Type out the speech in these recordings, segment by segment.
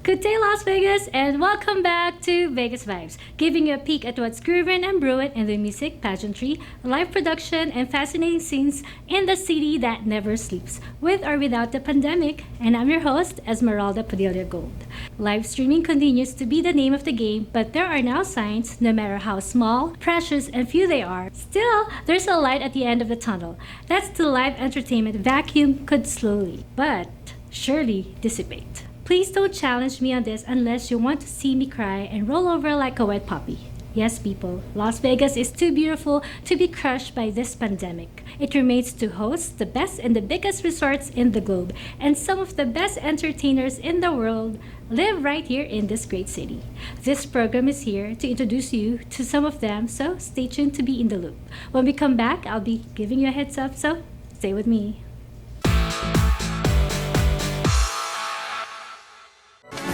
Good day, Las Vegas, and welcome back to Vegas Vibes, giving you a peek at what's grooving and brewing in the music, pageantry, live production, and fascinating scenes in the city that never sleeps, with or without the pandemic. And I'm your host, Esmeralda Padilla-Gould. Live streaming continues to be the name of the game, but there are now signs, no matter how small, precious, and few they are, still, there's a light at the end of the tunnel. That's the live entertainment vacuum could slowly, but surely dissipate. Please don't challenge me on this unless you want to see me cry and roll over like a wet puppy. Yes, people, Las Vegas is too beautiful to be crushed by this pandemic. It remains to host the best and the biggest resorts in the globe, and some of the best entertainers in the world live right here in this great city. This program is here to introduce you to some of them, so stay tuned to be in the loop. When we come back, I'll be giving you a heads up, so stay with me.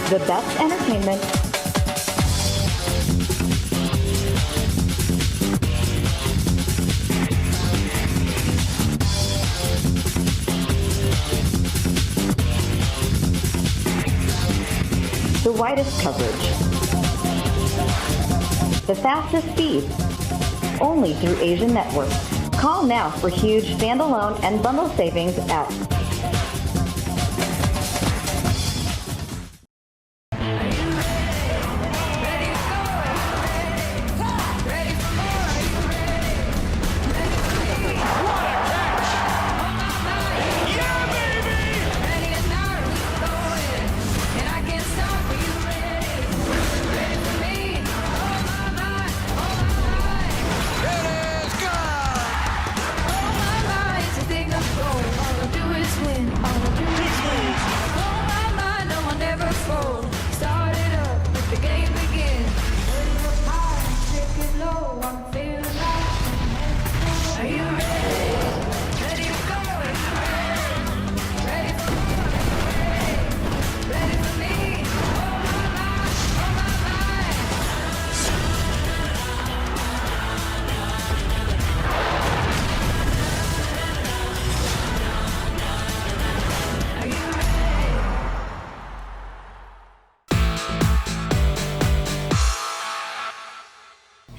The best entertainment, the widest coverage, the fastest speed, only through Asian Network. Call now for huge standalone and bundle savings at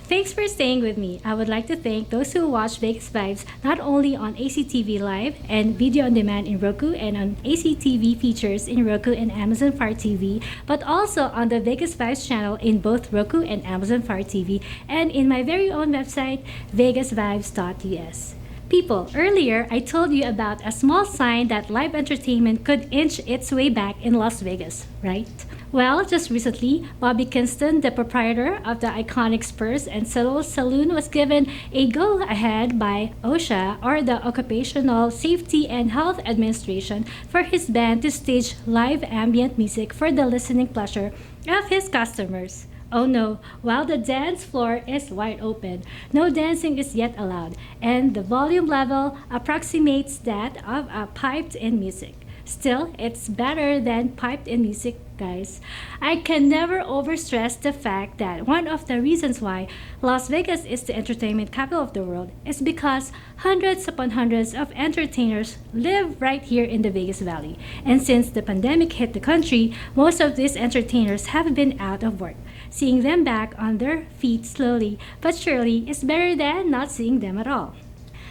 Thanks for staying with me. I would like to thank those who watch Vegas Vibes not only on ACTV Live and Video on Demand in Roku and on ACTV Features in Roku and Amazon Fire TV, but also on the Vegas Vibes channel in both Roku and Amazon Fire TV and in my very own website, VegasVibes.us. People, earlier I told you about a small sign that live entertainment could inch its way back in Las Vegas, right? Well, just recently, Bobby Kingston, the proprietor of the iconic Spurs and Soul Saloon, was given a go-ahead by OSHA, or the Occupational Safety and Health Administration, for his band to stage live ambient music for the listening pleasure of his customers. Oh no, while the dance floor is wide open, no dancing is yet allowed, and the volume level approximates that of a piped-in music. Still, it's better than piped-in music, guys. I can never overstress the fact that one of the reasons why Las Vegas is the entertainment capital of the world is because hundreds upon hundreds of entertainers live right here in the Vegas Valley. And since the pandemic hit the country, most of these entertainers have been out of work. Seeing them back on their feet slowly but surely is better than not seeing them at all.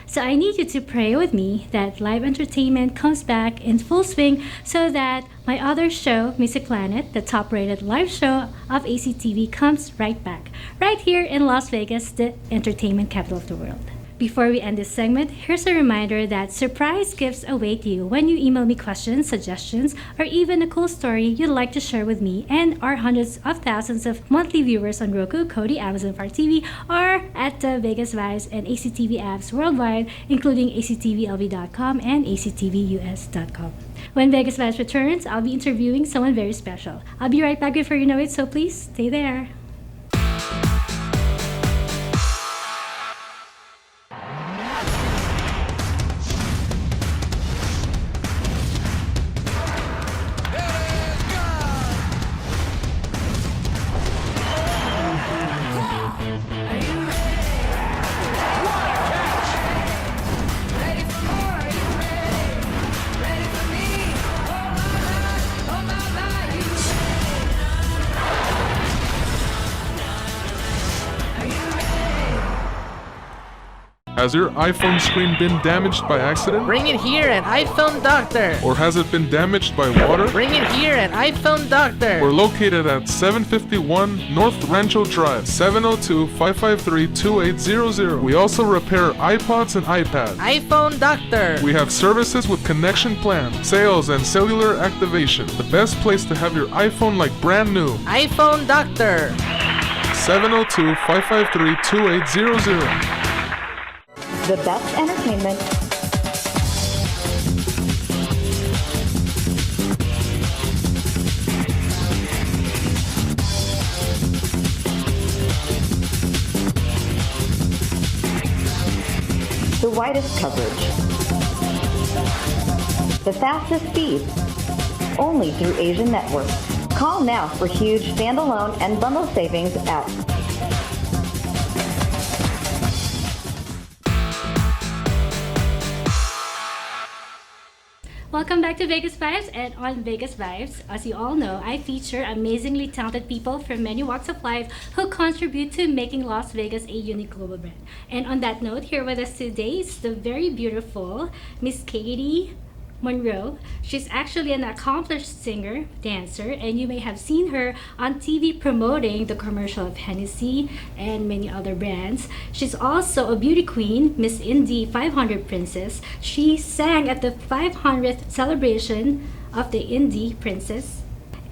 So I need you to pray with me that live entertainment comes back in full swing so that my other show, Music Planet, the top-rated live show of ACTV, comes right back, right here in Las Vegas, the entertainment capital of the world. Before we end this segment, here's a reminder that surprise gifts await you when you email me questions, suggestions, or even a cool story you'd like to share with me and our hundreds of thousands of monthly viewers on Roku, Kodi, Amazon Fire TV, or at the Vegas Vibes and ACTV apps worldwide, including actvlv.com and actvus.com. When Vegas Vibes returns, I'll be interviewing someone very special. I'll be right back before you know it, so please stay there. Has your iPhone screen been damaged by accident? Bring it here at iPhone Doctor. Or has it been damaged by water? Bring it here at iPhone Doctor. We're located at 751 North Rancho Drive, 702-553-2800. We also repair iPods and iPads. iPhone Doctor. We have services with connection plans, sales, and cellular activation. The best place to have your iPhone like brand new. iPhone Doctor. 702-553-2800. The best entertainment, the widest coverage, the fastest speed, only through Asian Network. Call now for huge standalone and bundle savings at Welcome back to Vegas Vibes, and on Vegas Vibes, as you all know, I feature amazingly talented people from many walks of life who contribute to making Las Vegas a unique global brand. And on that note, here with us today is the very beautiful Miss Katy Monroe. She's actually an accomplished singer, dancer, and you may have seen her on TV promoting the commercial of Hennessy and many other brands. She's also a beauty queen, Miss Indy 500 Princess. She sang at the 500th celebration of the Indy Princess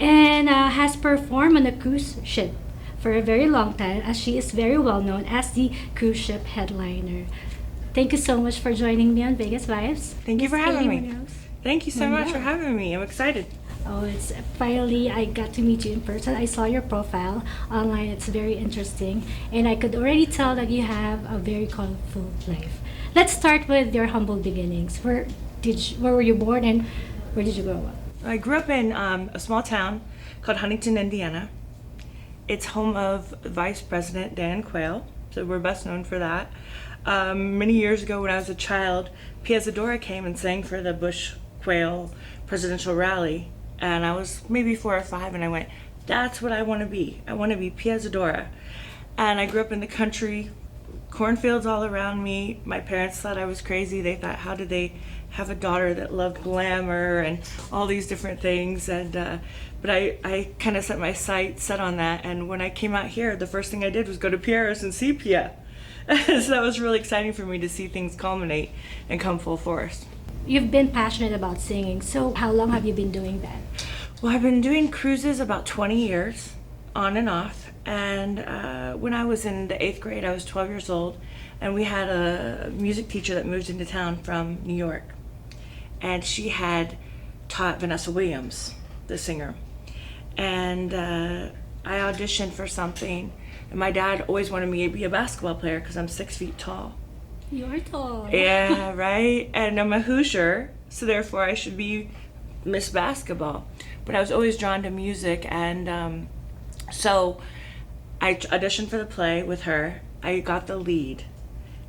and has performed on a cruise ship for a very long time, as she is very well known as the cruise ship headliner. Thank you so much for joining me on Vegas Vibes. Thank you for having me. Monroe. Thank you so much for having me. I'm excited. Oh, it's finally I got to meet you in person. I saw your profile online. It's very interesting, and I could already tell that you have a very colorful life. Let's start with your humble beginnings. Where were you born, and where did you grow up? I grew up in a small town called Huntington, Indiana. It's home of Vice President Dan Quayle, so we're best known for that. Many years ago when I was a child, Piazzadora came and sang for the Bush-Quayle presidential rally, and I was maybe 4 or 5, and I went, that's what I want to be. I want to be Piazzadora. And I grew up in the country, cornfields all around me. My parents thought I was crazy. They thought, how did they have a daughter that loved glamour and all these different things? And but I kind of set my sights set on that, and when I came out here, the first thing I did was go to Paris and see Pia. So that was really exciting for me to see things culminate and come full force. You've been passionate about singing, so how long have you been doing that? Well, I've been doing cruises about 20 years, on and off. And when I was in the 8th grade, I was 12 years old, and we had a music teacher that moved into town from New York. And she had taught Vanessa Williams, the singer. And I auditioned for something. And my dad always wanted me to be a basketball player because I'm 6 feet tall. You are tall. Yeah, right? And I'm a Hoosier, so therefore I should be Miss Basketball. But I was always drawn to music, and so I auditioned for the play with her. I got the lead.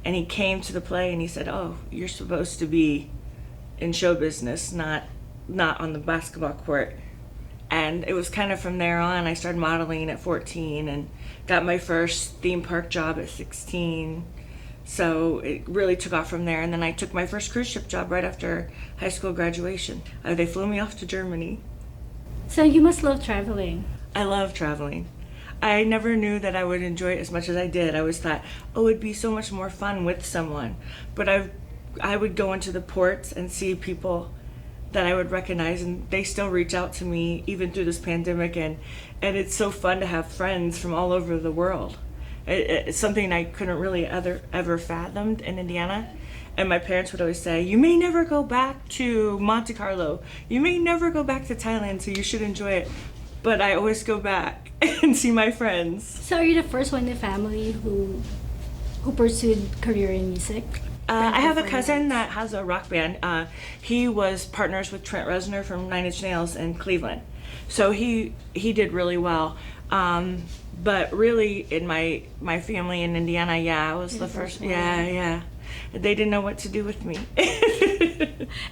And he came to the play and he said, oh, you're supposed to be in show business, not on the basketball court. And it was kind of from there on, I started modeling at 14 and got my first theme park job at 16. So it really took off from there. And then I took my first cruise ship job right after high school graduation. They flew me off to Germany. So you must love traveling. I love traveling. I never knew that I would enjoy it as much as I did. I always thought, oh, it'd be so much more fun with someone. But I would go into the ports and see people that I would recognize, and they still reach out to me even through this pandemic, and it's so fun to have friends from all over the world. It's something I couldn't really ever fathomed in Indiana. And my parents would always say, you may never go back to Monte Carlo. You may never go back to Thailand, so you should enjoy it. But I always go back and see my friends. So are you the first one in the family who pursued career in music? I have a cousin that has a rock band. He was partners with Trent Reznor from Nine Inch Nails in Cleveland. So he did really well. But really, in my family in Indiana, I was the first. Yeah. They didn't know what to do with me.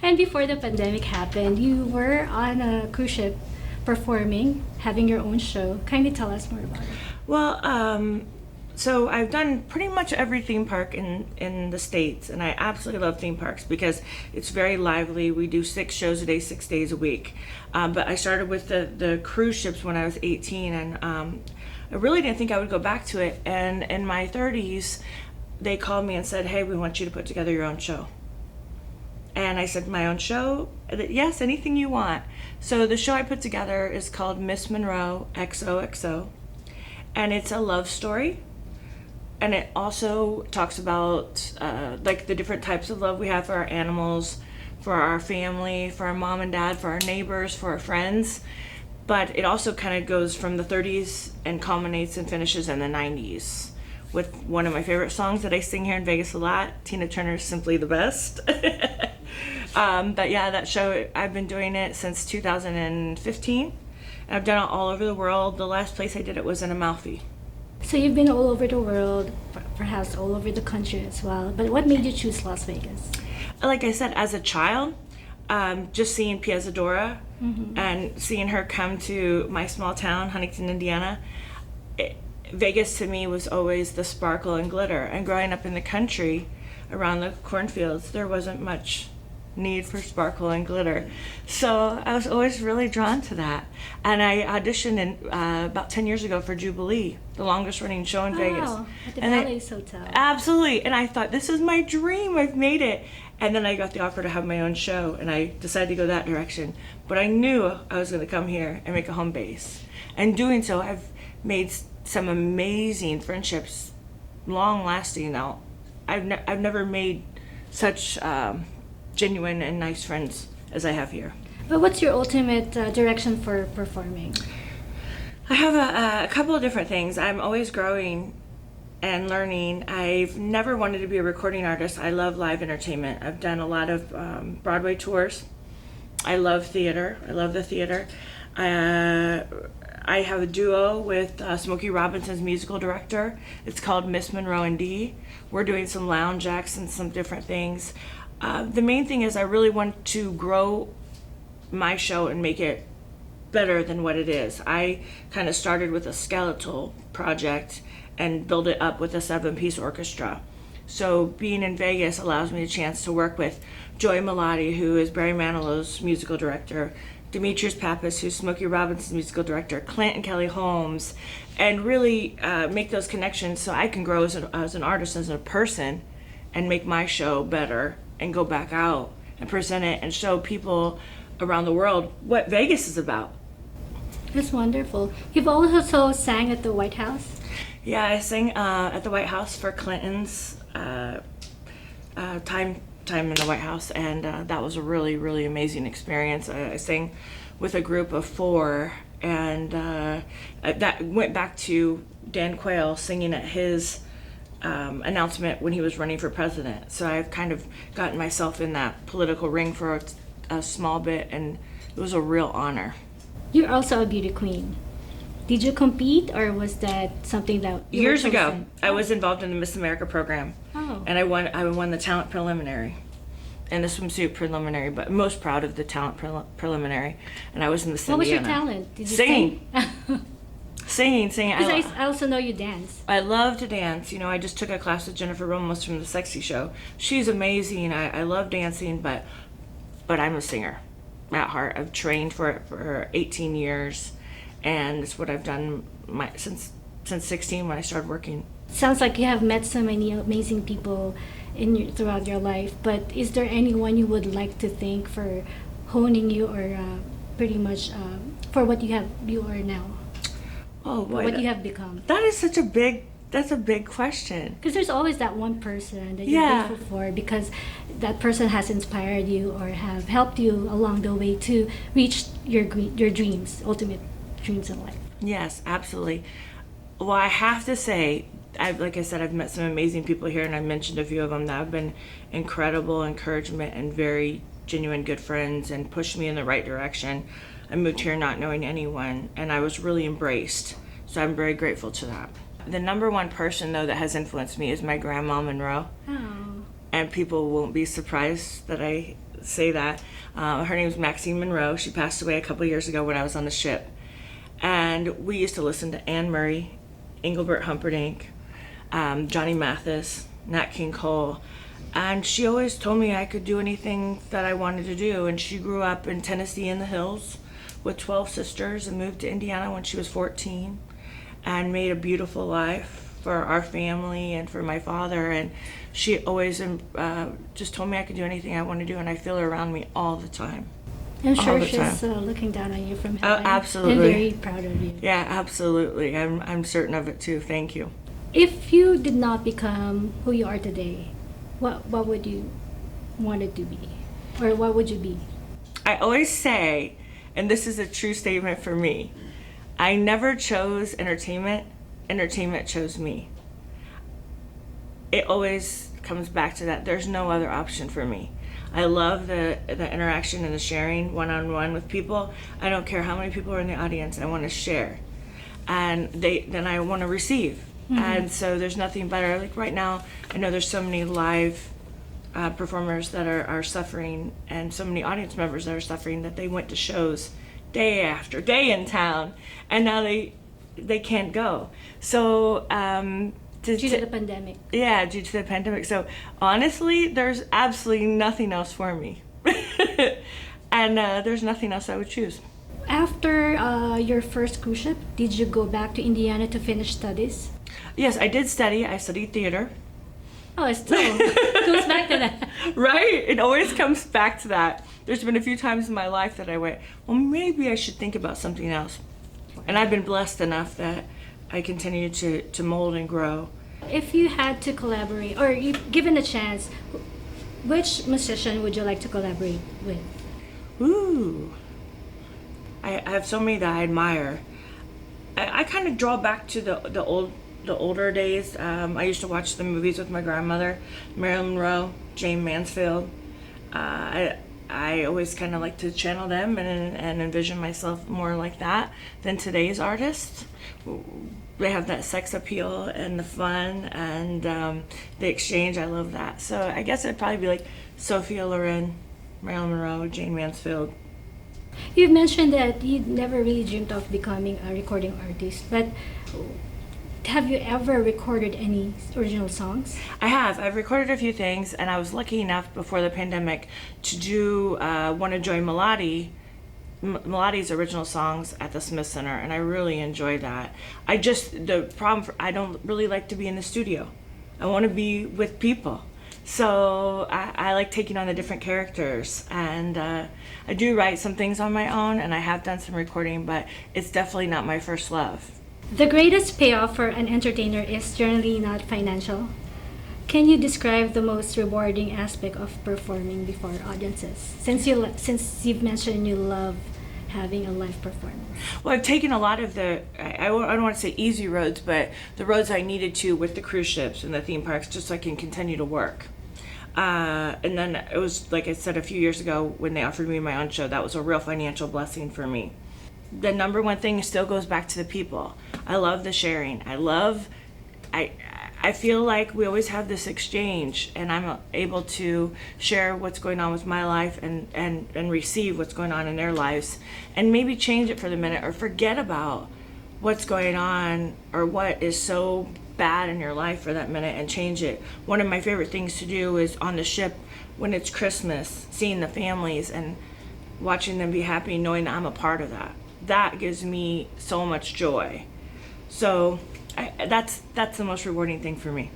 And before the pandemic happened, you were on a cruise ship performing, having your own show. Kindly tell us more about it. Well, So I've done pretty much every theme park in the States, and I absolutely love theme parks because it's very lively. We do 6 shows a day, 6 days a week. But I started with the cruise ships when I was 18, and I really didn't think I would go back to it. And in my 30s, they called me and said, hey, we want you to put together your own show. And I said, my own show? Yes, anything you want. So the show I put together is called Miss Monroe XOXO, and it's a love story. And it also talks about like the different types of love we have for our animals, for our family, for our mom and dad, for our neighbors, for our friends. But it also kind of goes from the 30s and culminates and finishes in the 90s with one of my favorite songs that I sing here in Vegas a lot, Tina Turner's Simply the Best. But yeah, that show, I've been doing it since 2015. And I've done it all over the world. The last place I did it was in Amalfi. So you've been all over the world, perhaps all over the country as well. But what made you choose Las Vegas? Like I said, as a child, just seeing Pia Zadora and seeing her come to my small town, Huntington, Indiana, Vegas to me was always the sparkle and glitter. And growing up in the country, around the cornfields, there wasn't much need for sparkle and glitter. So I was always really drawn to that. And I auditioned about 10 years ago for Jubilee, the longest running show in Vegas. At the And Ballet's Hotel. Absolutely. And I thought, this is my dream. I've made it. And then I got the offer to have my own show, and I decided to go that direction. But I knew I was going to come here and make a home base. And doing so, I've made some amazing friendships, long lasting now. I've never made such genuine and nice friends as I have here. But what's your ultimate direction for performing? I have a couple of different things. I'm always growing and learning. I've never wanted to be a recording artist. I love live entertainment. I've done a lot of Broadway tours. I love theater. I love the theater. I have a duo with Smokey Robinson's musical director. It's called Miss Monroe D. We're doing some lounge acts and some different things. The main thing is I really want to grow my show and make it better than what it is. I kind of started with a skeletal project and build it up with a 7-piece orchestra. So being in Vegas allows me a chance to work with Joy Melody, who is Barry Manilow's musical director, Demetrius Pappas, who's Smokey Robinson's musical director, Clint and Kelly Holmes, and really make those connections so I can grow as an artist, as a person, and make my show better and go back out and present it and show people around the world what Vegas is about. That's wonderful. You've also sang at the White House? Yeah, I sang at the White House for Clinton's time in the White House, and that was a really, really amazing experience. I sang with a group of 4, and that went back to Dan Quayle singing at his announcement when he was running for president. So I've kind of gotten myself in that political ring for a small bit, and it was a real honor. You're also a beauty queen. Did you compete, or was that something that you years were ago? chosen? I was involved in the Miss America program, and I won the talent preliminary and the swimsuit preliminary, but most proud of the talent preliminary. And I was in the What was your talent? Did you Singing. sing? Singing. Because I also know you dance. I love to dance. You know, I just took a class with Jennifer Ramos from the Sexy Show. She's amazing. I love dancing, but I'm a singer at heart. I've trained for 18 years, and it's what I've done since 16 when I started working. Sounds like you have met so many amazing people throughout your life, but is there anyone you would like to thank for honing you, or pretty much for what you are now? Oh boy, what you have become? That's a big question. Because there's always that one person that you're grateful for, because that person has inspired you or have helped you along the way to reach your dreams, ultimate dreams in life. Yes, absolutely. Well, I have to say, like I said, I've met some amazing people here, and I mentioned a few of them that have been incredible encouragement and very genuine good friends and pushed me in the right direction. I moved here not knowing anyone, and I was really embraced. So I'm very grateful to that. The number one person, though, that has influenced me is my grandma Monroe. Oh. And people won't be surprised that I say that. Her name is Maxine Monroe. She passed away a couple years ago when I was on the ship. And we used to listen to Anne Murray, Engelbert Humperdinck, Johnny Mathis, Nat King Cole. And she always told me I could do anything that I wanted to do. And she grew up in Tennessee in the hills with 12 sisters and moved to Indiana when she was 14 and made a beautiful life for our family and for my father. And she always just told me I could do anything I want to do, and I feel her around me all the time. I'm all sure the she's time. looking down on you from Oh, heaven. absolutely. And very proud of you. Yeah, absolutely. I'm certain of it too. Thank you. If you did not become who you are today, what would you want it to be? Or what would you be? I always say, and this is a true statement for me, I never chose entertainment. Entertainment chose me. It always comes back to that. There's no other option for me. I love the interaction and the sharing one-on-one with people. I don't care how many people are in the audience. I want to share. And then I want to receive. Mm-hmm. And so there's nothing better. Like right now, I know there's so many live performers that are suffering, and so many audience members that are suffering, that they went to shows day after day in town, and now they can't go. So due to the pandemic. Yeah, due to the pandemic. So honestly, there's absolutely nothing else for me. And there's nothing else I would choose. After your first cruise ship, did you go back to Indiana to finish studies? Yes, I did study. I studied theater. Oh, it still goes back to that. Right? It always comes back to that. There's been a few times in my life that I went, well, maybe I should think about something else. And I've been blessed enough that I continue to mold and grow. If you had to collaborate, or you given a chance, which musician would you like to collaborate with? Ooh. I have so many that I admire. I kind of draw back to the older days. I used to watch the movies with my grandmother, Marilyn Monroe, Jane Mansfield. I always kind of like to channel them and envision myself more like that than today's artists. They have that sex appeal and the fun and the exchange. I love that. So I guess it'd probably be like Sophia Loren, Marilyn Monroe, Jane Mansfield. You've mentioned that you never really dreamed of becoming a recording artist, but have you ever recorded any original songs? I have. I've recorded a few things, and I was lucky enough before the pandemic to do Wanna Join Melodi's original songs at the Smith Center, and I really enjoyed that. I don't really like to be in the studio. I want to be with people. So I like taking on the different characters, and I do write some things on my own, and I have done some recording, but it's definitely not my first love. The greatest payoff for an entertainer is generally not financial. Can you describe the most rewarding aspect of performing before audiences? Since you've mentioned you love having a live performance. Well, I've taken a lot of I don't want to say easy roads, but the roads I needed to with the cruise ships and the theme parks, just so I can continue to work. And then it was, like I said, a few years ago when they offered me my own show, that was a real financial blessing for me. The number one thing still goes back to the people. I love the sharing. I feel like we always have this exchange, and I'm able to share what's going on with my life and receive what's going on in their lives, and maybe change it for the minute or forget about what's going on or what is so bad in your life for that minute and change it. One of my favorite things to do is on the ship when it's Christmas, seeing the families and watching them be happy, knowing that I'm a part of that. That gives me so much joy. So that's the most rewarding thing for me.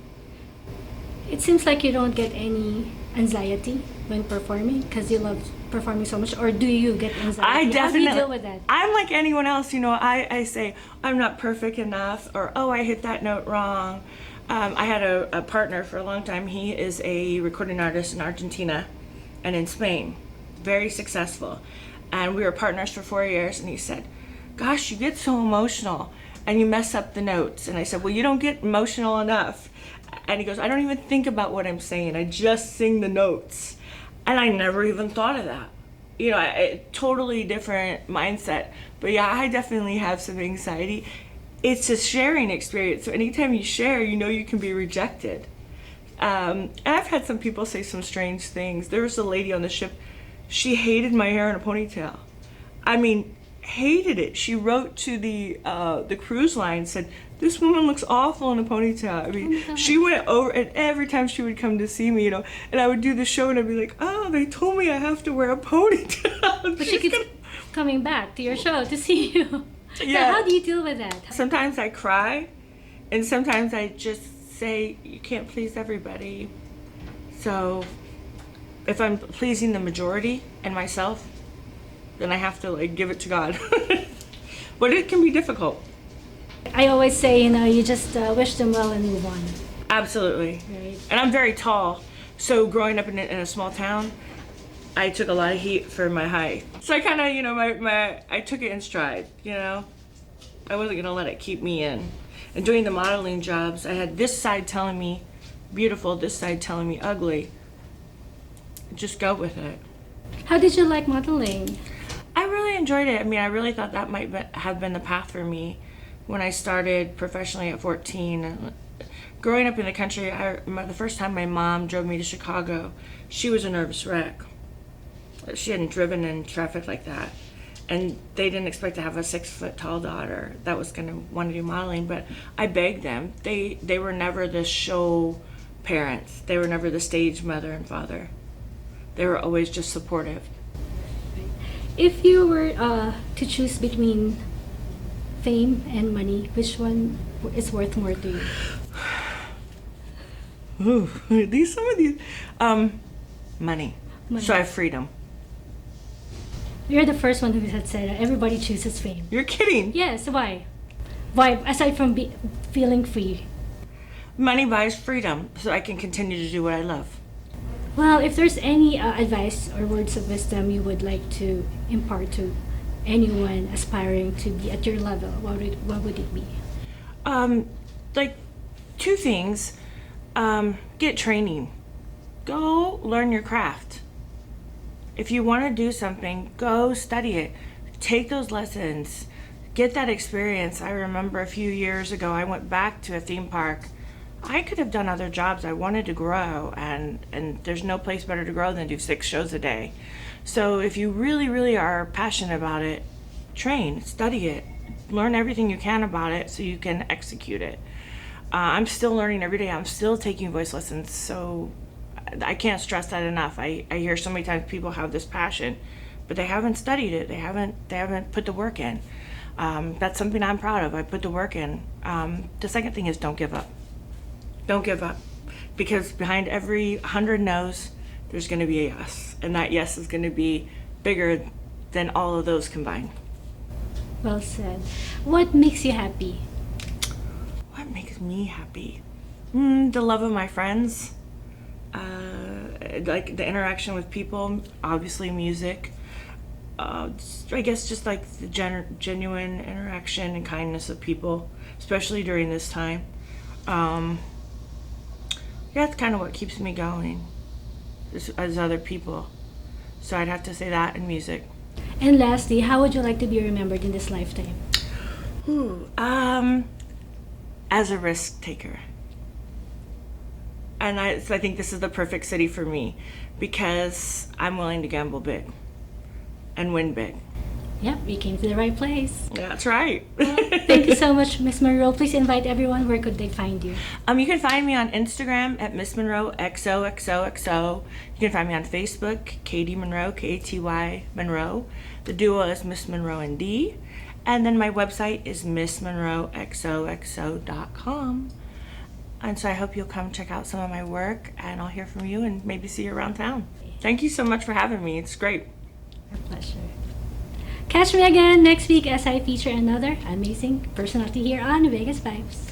It seems like you don't get any anxiety when performing because you love performing so much, or do you get anxiety? I definitely. How do you deal with that? I'm like anyone else, I say I'm not perfect enough, or oh, I hit that note wrong. I had a partner for a long time. He is a recording artist in Argentina and in Spain, very successful. And we were partners for 4 years, and he said, gosh, you get so emotional and you mess up the notes. And I said, well, you don't get emotional enough. And he goes, I don't even think about what I'm saying. I just sing the notes. And I never even thought of that. A totally different mindset. But yeah, I definitely have some anxiety. It's a sharing experience. So anytime you share, you can be rejected. And I've had some people say some strange things. There was a lady on the ship. She hated my hair in a ponytail. I mean, hated it. She wrote to the cruise line, said, this woman looks awful in a ponytail. I mean, she went over, and every time she would come to see me, and I would do the show, and I'd be like, oh, they told me I have to wear a ponytail. But she keeps coming back to your show to see you. Yeah. So how do you deal with that? Sometimes I cry, and sometimes I just say, you can't please everybody. So if I'm pleasing the majority and myself, then I have to give it to God. But it can be difficult. I always say, you just wish them well and move on. Absolutely. Right. And I'm very tall, so growing up in a small town, I took a lot of heat for my height. So I kind of, I took it in stride, I wasn't gonna let it keep me in. And doing the modeling jobs, I had this side telling me beautiful, this side telling me ugly. Just go with it. How did you like modeling? I really enjoyed it. I mean, I really thought that might have been the path for me when I started professionally at 14. And growing up in the country, the first time my mom drove me to Chicago, she was a nervous wreck. She hadn't driven in traffic like that. And they didn't expect to have a 6-foot-tall daughter that was going to want to do modeling, but I begged them. They were never the show parents. They were never the stage mother and father. They were always just supportive. If you were to choose between fame and money, which one is worth more to you? Ooh, some of these, money. So I have freedom. You're the first one who had said everybody chooses fame. You're kidding. Yes, why? Why, aside from feeling free? Money buys freedom, so I can continue to do what I love. Well, if there's any advice or words of wisdom you would like to impart to anyone aspiring to be at your level, what would it be? Two things. Get training. Go learn your craft. If you want to do something, go study it. Take those lessons. Get that experience. I remember a few years ago, I went back to a theme park. I could have done other jobs. I wanted to grow, and there's no place better to grow than do 6 shows a day. So if you really, really are passionate about it, train, study it, learn everything you can about it so you can execute it. I'm still learning every day. I'm still taking voice lessons, so I can't stress that enough. I hear so many times people have this passion, but they haven't studied it. They haven't put the work in. That's something I'm proud of. I put the work in. The second thing is don't give up. Don't give up, because behind every 100 no's, there's going to be a yes, and that yes is going to be bigger than all of those combined. Well said. What makes you happy? What makes me happy? The love of my friends, like the interaction with people, obviously music. I guess just like the genuine interaction and kindness of people, especially during this time. That's kind of what keeps me going, as other people. So I'd have to say that and music. And lastly, how would you like to be remembered in this lifetime? As a risk taker. And I think this is the perfect city for me, because I'm willing to gamble big and win big. Yep, we came to the right place. That's right. Thank you so much, Miss Monroe. Please invite everyone. Where could they find you? You can find me on Instagram at Miss Monroe XOXO. You can find me on Facebook, Katy Monroe, Katy Monroe. The duo is Miss Monroe and D. And then my website is MissMonroeXOXO.com. And so I hope you'll come check out some of my work, and I'll hear from you and maybe see you around town. Thank you so much for having me. It's great. My pleasure. Catch me again next week as I feature another amazing personality here on Vegas Vibes.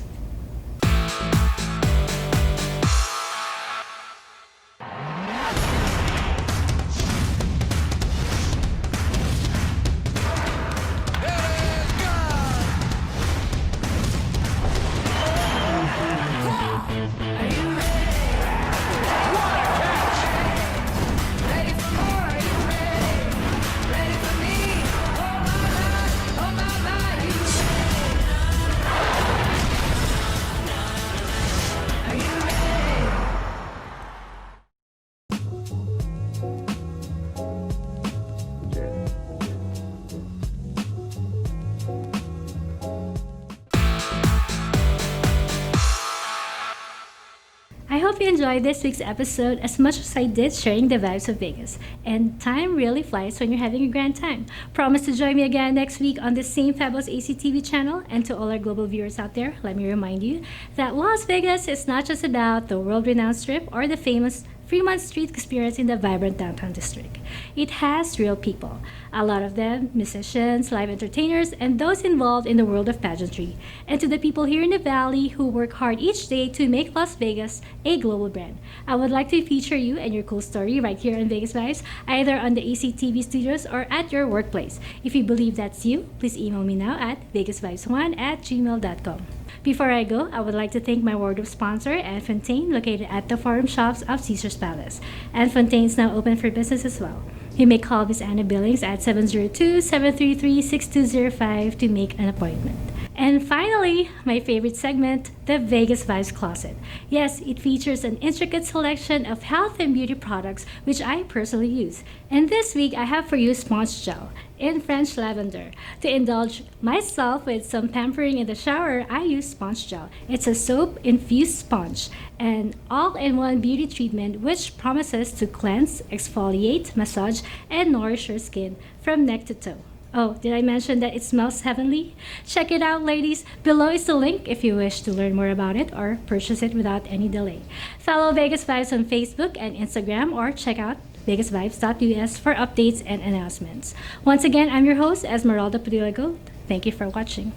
I hope you enjoyed this week's episode as much as I did sharing the vibes of Vegas. And time really flies when you're having a grand time. Promise to join me again next week on the same fabulous ACTV channel. And to all our global viewers out there, let me remind you that Las Vegas is not just about the world-renowned Strip or the famous Fremont Street experience in the vibrant downtown district. It has real people, a lot of them musicians, live entertainers, and those involved in the world of pageantry. And to the people here in the Valley who work hard each day to make Las Vegas a global brand, I would like to feature you and your cool story right here on Vegas Vibes, either on the ACTV studios or at your workplace. If you believe that's you, please email me now at vegasvibes1@gmail.com. Before I go, I would like to thank my wardrobe sponsor, Anne Fontaine, located at the Forum Shops of Caesars Palace. Anne Fontaine is now open for business as well. You may call Miss Anna Billings at 702-733-6205 to make an appointment. And finally, my favorite segment, the Vegas Vibes Closet. Yes, it features an intricate selection of health and beauty products which I personally use. And this week, I have for you Sponge Gel in French Lavender. To indulge myself with some pampering in the shower, I use Sponge Gel. It's a soap-infused sponge, an all-in-one beauty treatment which promises to cleanse, exfoliate, massage, and nourish your skin from neck to toe. Oh, did I mention that it smells heavenly? Check it out, ladies. Below is the link if you wish to learn more about it or purchase it without any delay. Follow Vegas Vibes on Facebook and Instagram or check out VegasVibes.us for updates and announcements. Once again, I'm your host, Esmeralda Padilla-Gould. Thank you for watching.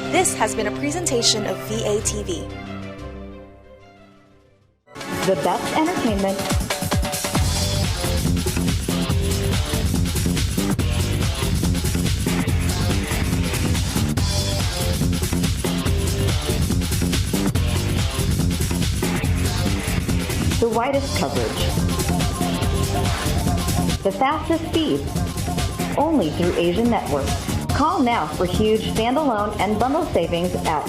This has been a presentation of VATV. The best entertainment, the widest coverage, the fastest speed, only through Asian Network. Call now for huge standalone and bundle savings at